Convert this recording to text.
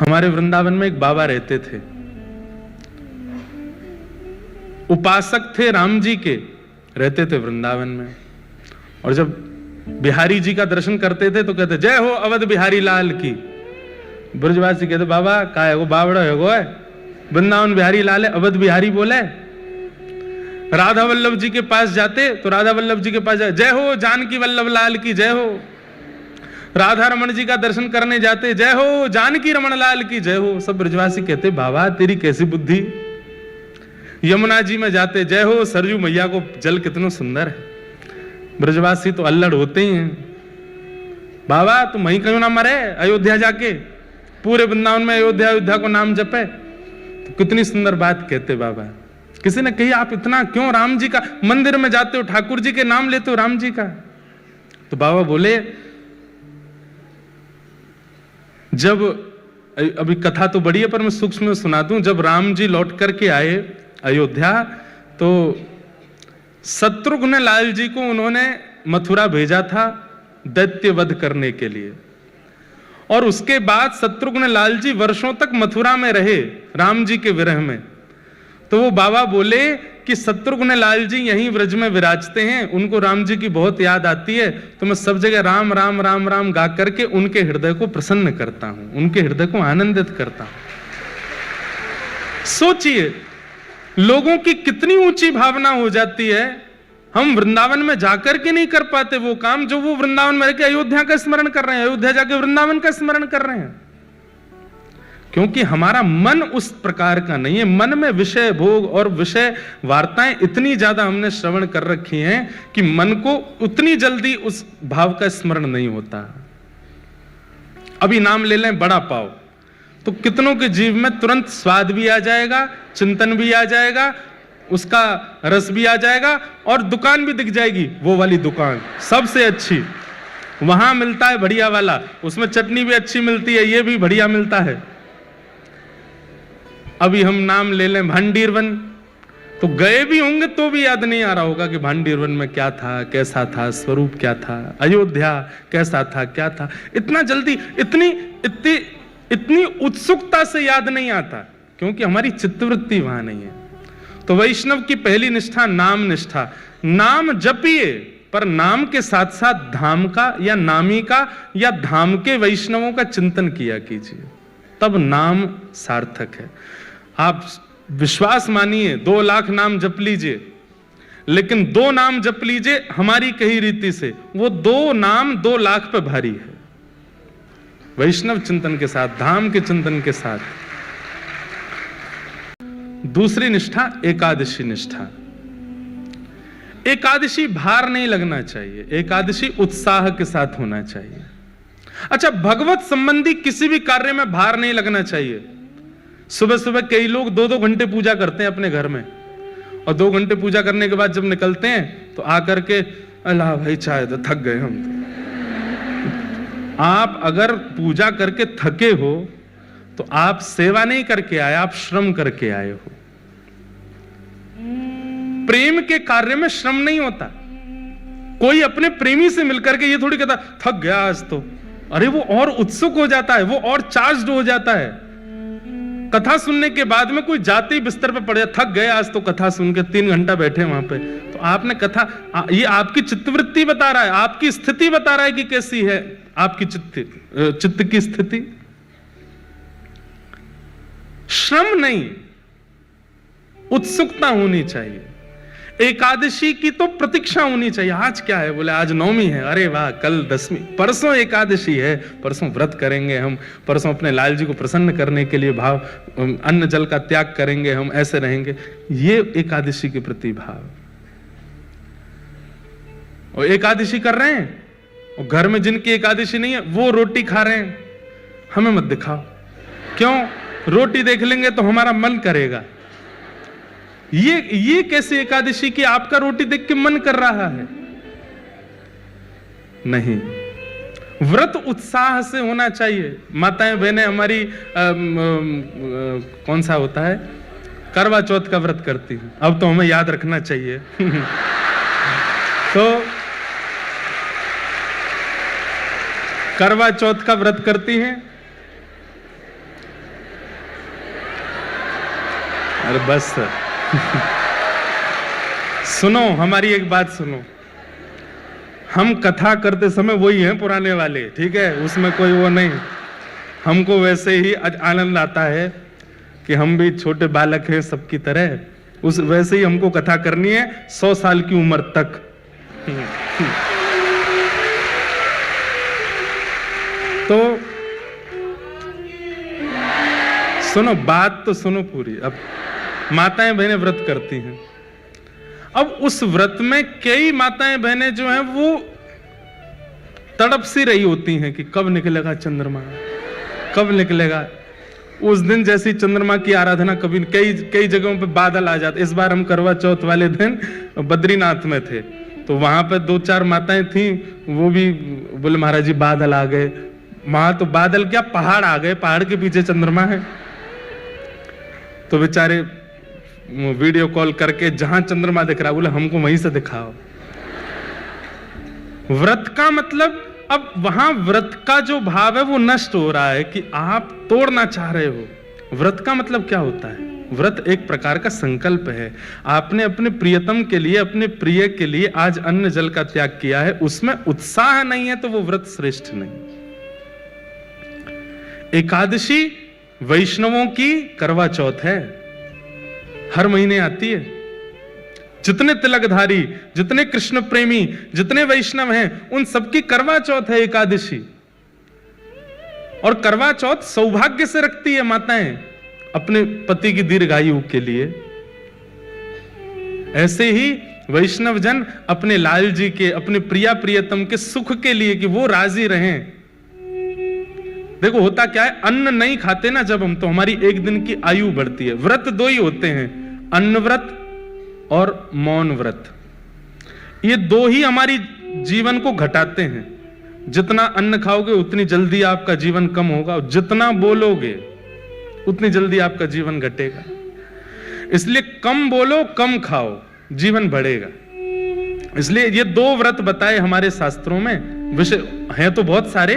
हमारे वृंदावन में एक बाबा रहते थे, उपासक थे राम जी के, रहते थे वृंदावन में। और जब बिहारी जी का दर्शन करते थे तो कहते जय हो अवध बिहारी लाल की। ब्रजवासी कहते बाबा का है वो, बावड़ा है वो है, वृंदावन बिहारी लाल है, अवध बिहारी बोले। राधा वल्लभ जी के पास जाते तो राधा वल्लभ जी के पास जय हो जानकी वल्लभ लाल की जय हो। राधा रमन जी का दर्शन करने जाते जय हो जानकी रमन लाल की जय हो। सब ब्रजवासी कहते बाबा तेरी कैसी बुद्धि। यमुना जी में जाते जय हो सरजू मैया को जल कितना सुंदर है। ब्रजवासी तो अल्लड़ होते ही हैं, बाबा तुम वहीं क्यों ना मरे, अयोध्या जाके पूरे वृंदावन में अयोध्या अयोध्या को नाम जपे। तो कितनी सुंदर बात कहते बाबा। किसी ने कही आप इतना क्यों राम जी का मंदिर में जाते हो, ठाकुर जी के नाम लेते हो राम जी का। तो बाबा बोले जब, अभी कथा तो बड़ी है पर मैं सूक्ष्म में सुना दूं, जब राम जी लौट करके आए अयोध्या तो शत्रुघ्न लाल जी को उन्होंने मथुरा भेजा था दैत्य वध करने के लिए। और उसके बाद शत्रुघ्न लाल जी वर्षों तक मथुरा में रहे राम जी के विरह में। तो वो बाबा बोले कि शत्रुघ्न लाल जी यहीं व्रज में विराजते हैं, उनको राम जी की बहुत याद आती है, तो मैं सब जगह राम राम राम राम गा करके उनके हृदय को प्रसन्न करता हूं, उनके हृदय को आनंदित करता हूं। सोचिए लोगों की कितनी ऊंची भावना हो जाती है। हम वृंदावन में जाकर के नहीं कर पाते वो काम जो वो वृंदावन में रहकर अयोध्या का स्मरण कर रहे हैं, अयोध्या जाके वृंदावन का स्मरण कर रहे हैं। क्योंकि हमारा मन उस प्रकार का नहीं है। मन में विषय भोग और विषय वार्ताएं इतनी ज्यादा हमने श्रवण कर रखी हैं कि मन को उतनी जल्दी उस भाव का स्मरण नहीं होता। अभी नाम ले लें बड़ा पाव, तो कितनों के जीव में तुरंत स्वाद भी आ जाएगा, चिंतन भी आ जाएगा, उसका रस भी आ जाएगा और दुकान भी दिख जाएगी, वो वाली दुकान सबसे अच्छी, वहां मिलता है बढ़िया वाला, उसमें चटनी भी अच्छी मिलती है, ये भी बढ़िया मिलता है। अभी हम नाम ले लें भांडीरवन, तो गए भी होंगे तो भी याद नहीं आ रहा होगा कि भांडीरवन में क्या था, कैसा था, स्वरूप क्या था, अयोध्या कैसा था, क्या था। इतना जल्दी इतनी उत्सुकता से याद नहीं आता क्योंकि हमारी चित्तवृत्ति वहां नहीं है। तो वैष्णव की पहली निष्ठा नाम निष्ठा। नाम जपिए पर नाम के साथ साथ धाम का या नामी का या धाम के वैष्णवों का चिंतन किया कीजिए, तब नाम सार्थक है। आप विश्वास मानिए 2 लाख नाम जप लीजिए, लेकिन 2 नाम जप लीजिए हमारी कही रीति से, वो 2 नाम 2 लाख पे भारी है। वैष्णव चिंतन के साथ, धाम के चिंतन के साथ। दूसरी निष्ठा एकादशी निष्ठा। एकादशी भार नहीं लगना चाहिए, एकादशी उत्साह के साथ होना चाहिए। अच्छा, भगवत संबंधी किसी भी कार्य में भार नहीं लगना चाहिए। सुबह सुबह कई लोग 2-2 घंटे पूजा करते हैं अपने घर में, और 2 घंटे पूजा करने के बाद जब निकलते हैं तो आकर के अल्लाह भाई चाय दो, थक गए हम। आप अगर पूजा करके थके हो तो आप सेवा नहीं करके आए, आप श्रम करके आए हो। प्रेम के कार्य में श्रम नहीं होता। कोई अपने प्रेमी से मिलकर के ये थोड़ी कहता थक गया आज तो, अरे वो और उत्सुक हो जाता है, वो और चार्ज्ड हो जाता है। कथा सुनने के बाद में कोई जाते ही बिस्तर पे पड़ जाए, थक गए आज तो कथा सुन के, 3 घंटा बैठे वहां पे, तो आपने कथा, ये आपकी चित्तवृत्ति बता रहा है, आपकी स्थिति बता रहा है कि कैसी है आपकी चित्त की स्थिति। श्रम नहीं, उत्सुकता होनी चाहिए। एकादशी की तो प्रतीक्षा होनी चाहिए। आज क्या है, बोले आज नवमी है, अरे वाह कल 10वीं, परसों एकादशी है, परसों व्रत करेंगे हम, परसों अपने लाल जी को प्रसन्न करने के लिए भाव, अन्न जल का त्याग करेंगे हम, ऐसे रहेंगे। ये एकादशी के प्रति भाव। और एकादशी कर रहे हैं और घर में जिनकी एकादशी नहीं है वो रोटी खा रहे हैं, हमें मत दिखाओ। क्यों? रोटी देख लेंगे तो हमारा मन करेगा। ये कैसी एकादशी की आपका रोटी देख के मन कर रहा है? नहीं, व्रत उत्साह से होना चाहिए। माताएं बहनें हमारी कौन सा होता है, करवा चौथ का व्रत करती हैं, अब तो हमें याद रखना चाहिए। तो करवा चौथ का व्रत करती हैं, अरे बस सर सुनो, हमारी एक बात सुनो। हम कथा करते समय वही हैं पुराने वाले, ठीक है, उसमें कोई वो नहीं। हमको वैसे ही आनंद आता है कि हम भी छोटे बालक हैं सबकी तरह, उस वैसे ही हमको कथा करनी है 100 साल की उम्र तक। तो सुनो, बात तो सुनो पूरी। अब माताएं बहनें व्रत करती हैं। अब उस व्रत में कई माताएं बहनें जो हैं वो तड़प सी रही होती हैं कि कब निकलेगा चंद्रमा, कब निकलेगा। उस दिन जैसी चंद्रमा की आराधना कभी, कई जगहों पे बादल आ जाते। इस बार हम करवा चौथ वाले दिन बद्रीनाथ में थे, तो वहां पे 2-4 माताएं थी, वो भी बोले महाराज जी बादल आ गए। वहां तो बादल क्या, पहाड़ आ गए, पहाड़ के पीछे चंद्रमा है। तो बेचारे वीडियो कॉल करके जहां चंद्रमा दिख रहा, बोले हमको वहीं से दिखाओ। व्रत का मतलब, अब वहां व्रत का जो भाव है वो नष्ट हो रहा है कि आप तोड़ना चाह रहे हो। व्रत का मतलब क्या होता है? व्रत एक प्रकार का संकल्प है। आपने अपने प्रियतम के लिए, अपने प्रिय के लिए आज अन्न जल का त्याग किया है, उसमें उत्साह नहीं है तो वो व्रत श्रेष्ठ नहीं। एकादशी वैष्णवों की करवा चौथ है, हर महीने आती है। जितने तिलकधारी, जितने कृष्ण प्रेमी, जितने वैष्णव हैं, उन सबकी करवा चौथ है एकादशी। और करवा चौथ सौभाग्य से रखती है माताएं अपने पति की दीर्घायु के लिए। ऐसे ही वैष्णव जन अपने लाल जी के, अपने प्रिया प्रियतम के सुख के लिए, कि वो राजी रहें। देखो होता क्या है, अन्न नहीं खाते ना जब हम, तो हमारी एक दिन की आयु बढ़ती है। व्रत 2 ही होते हैं, अन्न व्रत और मौन व्रत। ये 2 ही हमारी जीवन को घटाते हैं। जितना अन्न खाओगे उतनी जल्दी आपका जीवन कम होगा, और जितना बोलोगे उतनी जल्दी आपका जीवन घटेगा। इसलिए कम बोलो, कम खाओ, जीवन बढ़ेगा। इसलिए ये 2 व्रत बताए हमारे शास्त्रों में। विषय हैं तो बहुत सारे,